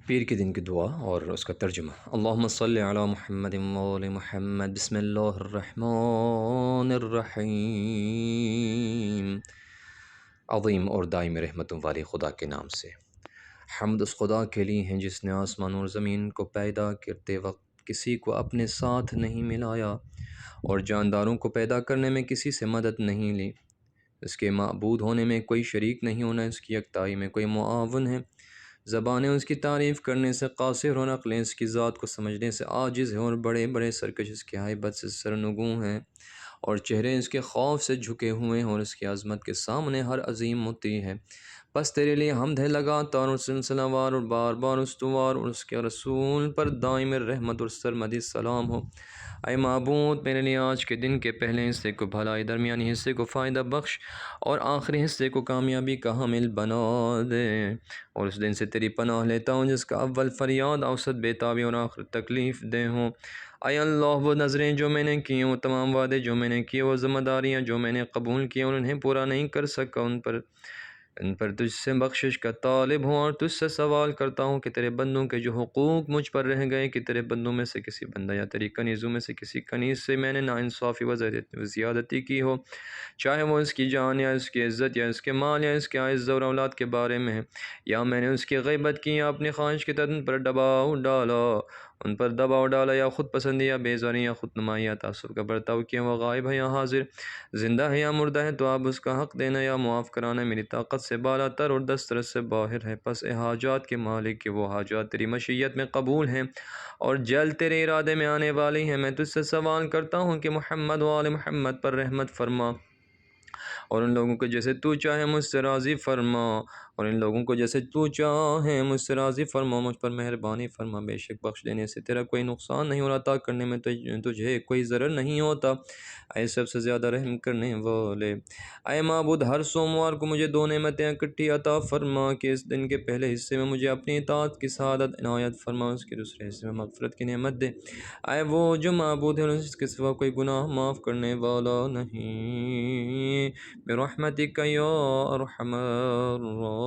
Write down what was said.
پیر کے دن کی دعا اور اس کا ترجمہ۔ اللہم صلی علی محمد وآل محمد، بسم اللہ الرحمن الرحیم۔ عظیم اور دائم رحمتوں والے خدا کے نام سے۔ حمد اس خدا کے لیے ہیں جس نے آسمان اور زمین کو پیدا کرتے وقت کسی کو اپنے ساتھ نہیں ملایا اور جانداروں کو پیدا کرنے میں کسی سے مدد نہیں لی۔ اس کے معبود ہونے میں کوئی شریک نہیں ہونا، اس کی یکتائی میں کوئی معاون ہے۔ زبانیں اس کی تعریف کرنے سے قاصر اور عقلیں اس کی ذات کو سمجھنے سے عاجز ہیں، اور بڑے بڑے سرکش اس کی ہیبت سے سرنگوں ہیں، اور چہرے اس کے خوف سے جھکے ہوئے ہیں، اور اس کی عظمت کے سامنے ہر عظیم مطیع ہے۔ بس تیرے لیے حمد ہے لگاتار اور سلسلہ وار اور بار بار استوار، اور اس کے رسول پر دائم رحمت اور سرمدی سلام ہو۔ اے معبود، میرے لیے آج کے دن کے پہلے حصے کو بھلائی، درمیانی حصے کو فائدہ بخش اور آخری حصے کو کامیابی کا حامل بنا دے۔ اور اس دن سے تیری پناہ لیتا ہوں جس کا اول فریاد، اوسط بے تابی اور آخر تکلیف دہ ہوں۔ اے اللہ، وہ نظریں جو میں نے کی، وہ تمام وعدے جو میں نے کیے، وہ ذمہ داریاں جو میں نے قبول کی اور انہیں پورا نہیں کر سکا، ان پر تجھ سے بخشش کا طالب ہوں، اور تجھ سے سوال کرتا ہوں کہ تیرے بندوں کے جو حقوق مجھ پر رہ گئے، کہ تیرے بندوں میں سے کسی بندہ یا تیری کنیزوں میں سے کسی کنیز سے میں نے ناانصافی و زیادتی کی ہو، چاہے وہ اس کی جان یا اس کی عزت یا اس کے مال یا اس کے اعزہ اور اولاد کے بارے میں ہے، یا میں نے اس کی غیبت کی یا اپنی خواہش کے تحت ان پر دباؤ ڈالا یا خود پسندی یا بیزاری یا خود نمائی یا تعصب کا برتاؤ کیا، وہ غائب ہے یا حاضر، زندہ ہے یا مردہ ہے، تو اب اس کا حق دینا یا معاف کرانا میری طاقت سے بالا تر اور دسترس سے باہر ہے۔ پس اے حاجات کے مالک، کہ وہ حاجات تیری مشیت میں قبول ہیں اور جلد تیرے ارادے میں آنے والی ہیں، میں تجھ سے سوال کرتا ہوں کہ محمد و آل محمد پر رحمت فرما، اور ان لوگوں کو جیسے تو چاہے مجھ سے راضی فرما، اور ان لوگوں کو جیسے تو چاہے مجھ سے راضی فرما، مجھ پر مہربانی فرما۔ بے شک بخش دینے سے تیرا کوئی نقصان نہیں، اور عطا کرنے میں تجھے کوئی ضرر نہیں ہوتا۔ اے سب سے زیادہ رحم کرنے والے، اے معبود، ہر سوموار کو مجھے دو نعمتیں اکٹھی عطا فرما، کہ اس دن کے پہلے حصے میں مجھے اپنی اطاعت کی سعادت عنایت فرما، اس کے دوسرے حصے میں مغفرت کی نعمت دے۔ اے وہ جو معبود ہے اس کے سوا کوئی گناہ معاف کرنے والا نہیں، برحمتک یا ارحم الراحمین۔